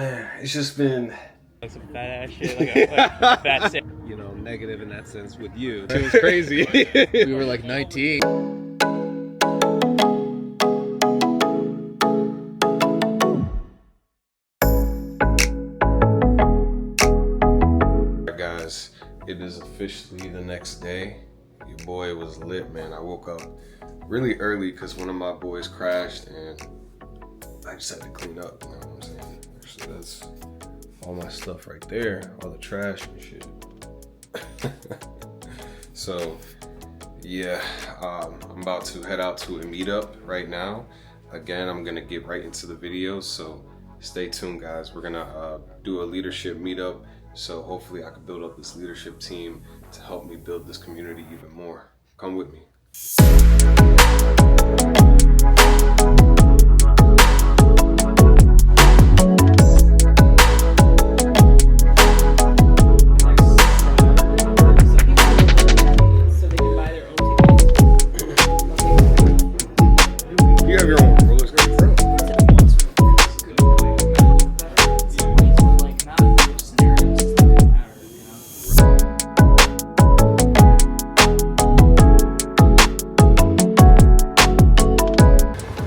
man, it's just been like some fat ass shit, like fat shit. You know, negative in that sense with you. It was crazy. We were like 19. Alright guys, it is officially the next day. Your boy was lit, man. I woke up really early because one of my boys crashed and I just had to clean up, you know what I'm saying? So that's all my stuff right there, all the trash and shit. So yeah, I'm about to head out to a meetup right now. Again, I'm gonna get right into the video, so stay tuned guys. We're gonna do a leadership meetup, so hopefully I can build up this leadership team to help me build this community even more. Come with me.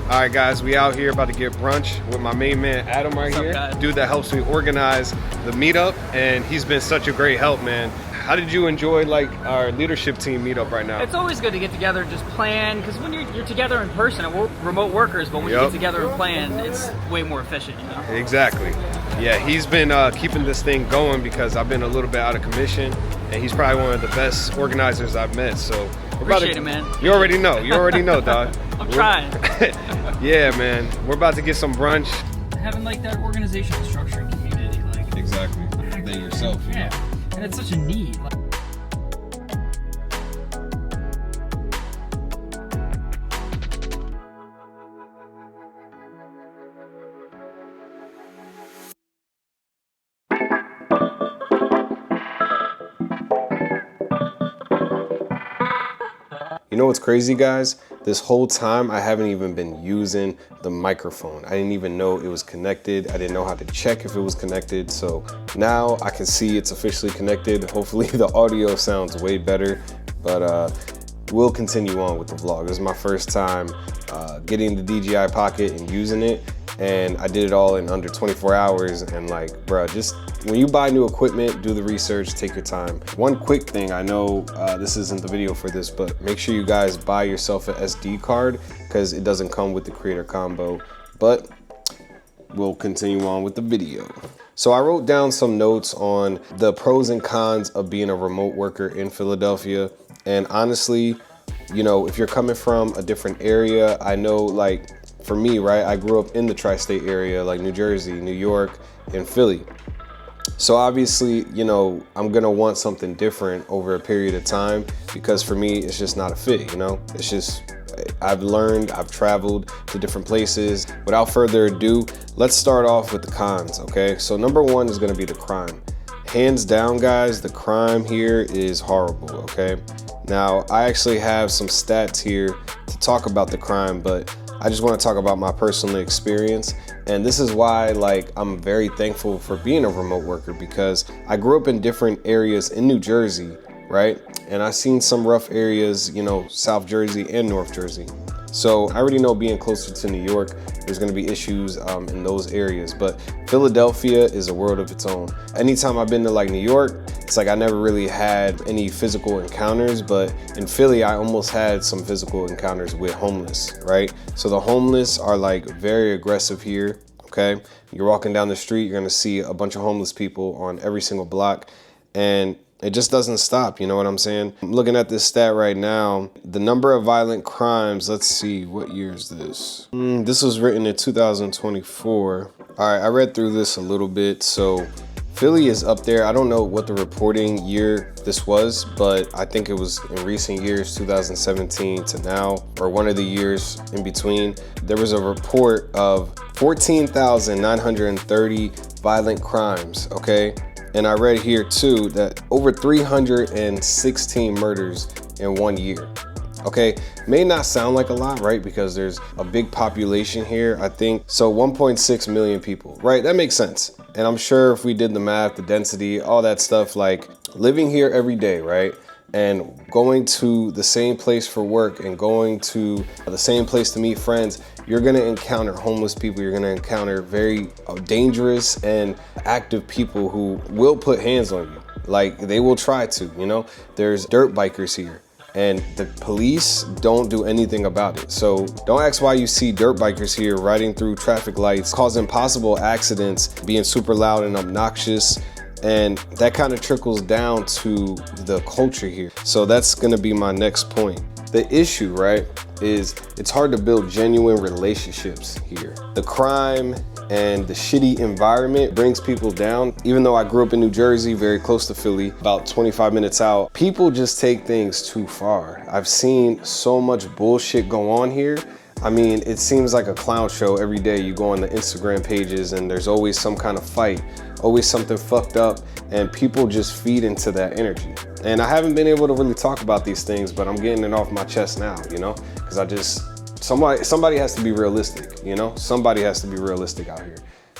All right guys, we out here about to get brunch with my main man Adam right here. Dude that helps me organize the meetup, and he's been such a great help, man. How did you enjoy like our leadership team meetup right now? It's always good to get together and just plan, because when you're together in person, we're remote workers, but when you get together and plan, it's way more efficient, you know? Exactly. Yeah, he's been keeping this thing going because I've been a little bit out of commission, and he's probably one of the best organizers I've met. So appreciate it, man. You already know. You already know, dog. I'm trying. Yeah, man. We're about to get some brunch. Having like that organizational structure and community, like exactly. Than yourself. Yeah, and it's such a need. Like, you know what's crazy, guys? This whole time I haven't even been using the microphone. I didn't even know it was connected. I didn't know how to check if it was connected. So now I can see it's officially connected. Hopefully the audio sounds way better, but we'll continue on with the vlog. This is my first time getting the DJI Pocket and using it. And I did it all in under 24 hours. And like, bruh, just when you buy new equipment, do the research, take your time. One quick thing, I know this isn't the video for this, but make sure you guys buy yourself an SD card because it doesn't come with the creator combo. But we'll continue on with the video. So I wrote down some notes on the pros and cons of being a remote worker in Philadelphia. And honestly, you know, if you're coming from a different area, I know like, for me, right, I grew up in the tri-state area, like New Jersey, New York, and Philly. So obviously, you know, I'm gonna want something different over a period of time because for me, it's just not a fit, you know? It's just, I've learned, I've traveled to different places. Without further ado, let's start off with the cons, okay? So number one is gonna be the crime. Hands down, guys, the crime here is horrible, okay? Now, I actually have some stats here to talk about the crime, but I just want to talk about my personal experience. And this is why like I'm very thankful for being a remote worker because I grew up in different areas in New Jersey, right? And I've seen some rough areas, you know, South Jersey and North Jersey. So I already know being closer to New York, there's gonna be issues in those areas, but Philadelphia is a world of its own. Anytime I've been to like New York, it's like I never really had any physical encounters, but in Philly, I almost had some physical encounters with homeless, right? So the homeless are like very aggressive here, okay? You're walking down the street, you're gonna see a bunch of homeless people on every single block, and it just doesn't stop, you know what I'm saying? I'm looking at this stat right now. The number of violent crimes, let's see, what year is this? This was written in 2024. All right, I read through this a little bit. So Philly is up there. I don't know what the reporting year this was, but I think it was in recent years, 2017 to now, or one of the years in between. There was a report of 14,930 violent crimes, okay? And I read here too that over 316 murders in 1 year. Okay, may not sound like a lot, right? Because there's a big population here, I think. So 1.6 million people, right? That makes sense. And I'm sure if we did the math, the density, all that stuff, like living here every day, right? And going to the same place for work and going to the same place to meet friends, you're gonna encounter homeless people. You're gonna encounter very dangerous and active people who will put hands on you. Like they will try to, you know? There's dirt bikers here and the police don't do anything about it. So don't ask why you see dirt bikers here riding through traffic lights, causing possible accidents, being super loud and obnoxious. And that kind of trickles down to the culture here. So that's gonna be my next point. The issue, right, is it's hard to build genuine relationships here. The crime and the shitty environment brings people down. Even though I grew up in New Jersey, very close to Philly, about 25 minutes out, people just take things too far. I've seen so much bullshit go on here. I mean, it seems like a clown show every day. You go on the Instagram pages and there's always some kind of fight, always something fucked up, and people just feed into that energy. And I haven't been able to really talk about these things, but I'm getting it off my chest now, you know? Because somebody has to be realistic, you know? Somebody has to be realistic out here.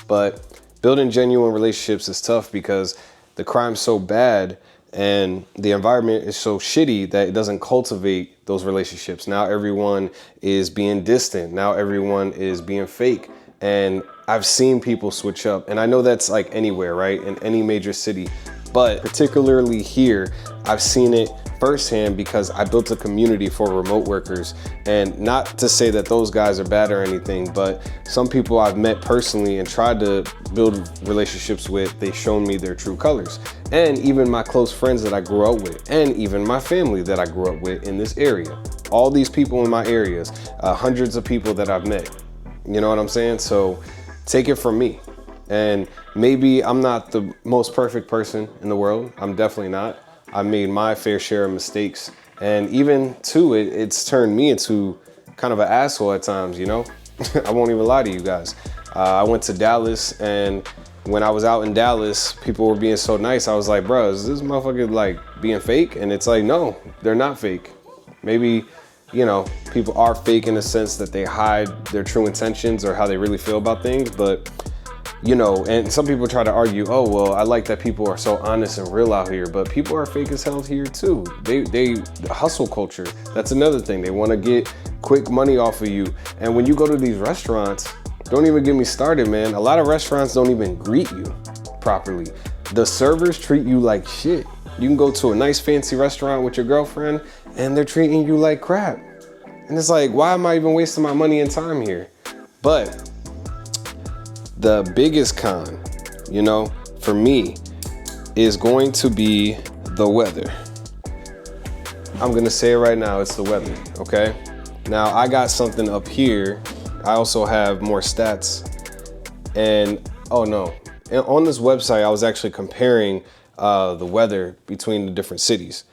But building genuine relationships is tough because the crime's so bad and the environment is so shitty that it doesn't cultivate those relationships. Now everyone is being distant. Now everyone is being fake. And I've seen people switch up, and I know that's like anywhere, right? In any major city, but particularly here, I've seen it firsthand because I built a community for remote workers. And not to say that those guys are bad or anything, but some people I've met personally and tried to build relationships with, they shown me their true colors. And even my close friends that I grew up with, and even my family that I grew up with in this area. All these people in my areas, hundreds of people that I've met. You know what I'm saying? So take it from me. And maybe I'm not the most perfect person in the world. I'm definitely not. I made my fair share of mistakes. And even to it, it's turned me into kind of an asshole at times, you know? I won't even lie to you guys. I went to Dallas, and when I was out in Dallas, people were being so nice. I was like, bro, is this motherfucker like being fake? And it's like, no, they're not fake. Maybe, you know, people are fake in the sense that they hide their true intentions or how they really feel about things. But, you know, and some people try to argue, oh, well, I like that people are so honest and real out here, but people are fake as hell here too. The hustle culture, that's another thing. They want to get quick money off of you. And when you go to these restaurants, don't even get me started, man. A lot of restaurants don't even greet you properly. The servers treat you like shit. You can go to a nice fancy restaurant with your girlfriend and they're treating you like crap. And it's like, why am I even wasting my money and time here? But the biggest con, you know, for me is going to be the weather. I'm gonna say it right now, it's the weather, okay? Now I got something up here. I also have more stats. And oh no, on this website, I was actually comparing the weather between the different cities.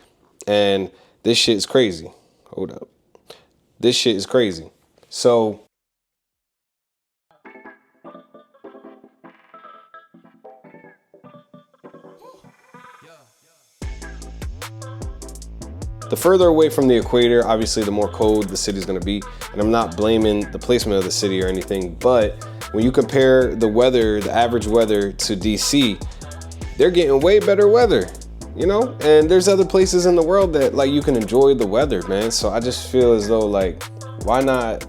And this shit is crazy. Hold up. This shit is crazy. So the further away from the equator, obviously the more cold the city's gonna be. And I'm not blaming the placement of the city or anything, but when you compare the weather, the average weather to DC, they're getting way better weather, you know? And there's other places in the world that like you can enjoy the weather, man. So I just feel as though like, why not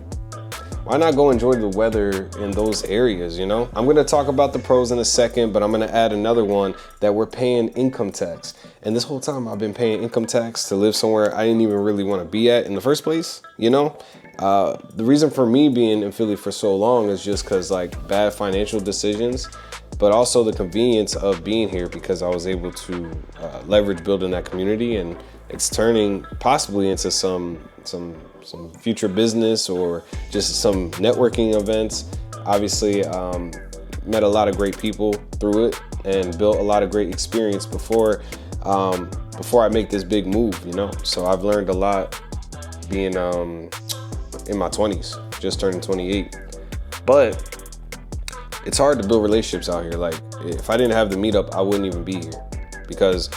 go enjoy the weather in those areas, you know? I'm gonna talk about the pros in a second, but I'm gonna add another one that we're paying income tax. And this whole time I've been paying income tax to live somewhere I didn't even really wanna be at in the first place, you know? The reason for me being in Philly for so long is just cause like bad financial decisions, but also the convenience of being here because I was able to leverage building that community, and it's turning possibly into some future business or just some networking events. Obviously, met a lot of great people through it and built a lot of great experience before I make this big move, you know? So I've learned a lot being in my 20s, just turning 28. But it's hard to build relationships out here. Like if I didn't have the Meetup, I wouldn't even be here because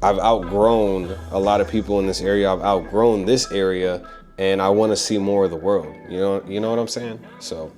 I've outgrown a lot of people in this area. I've outgrown this area and I want to see more of the world. You know what I'm saying? So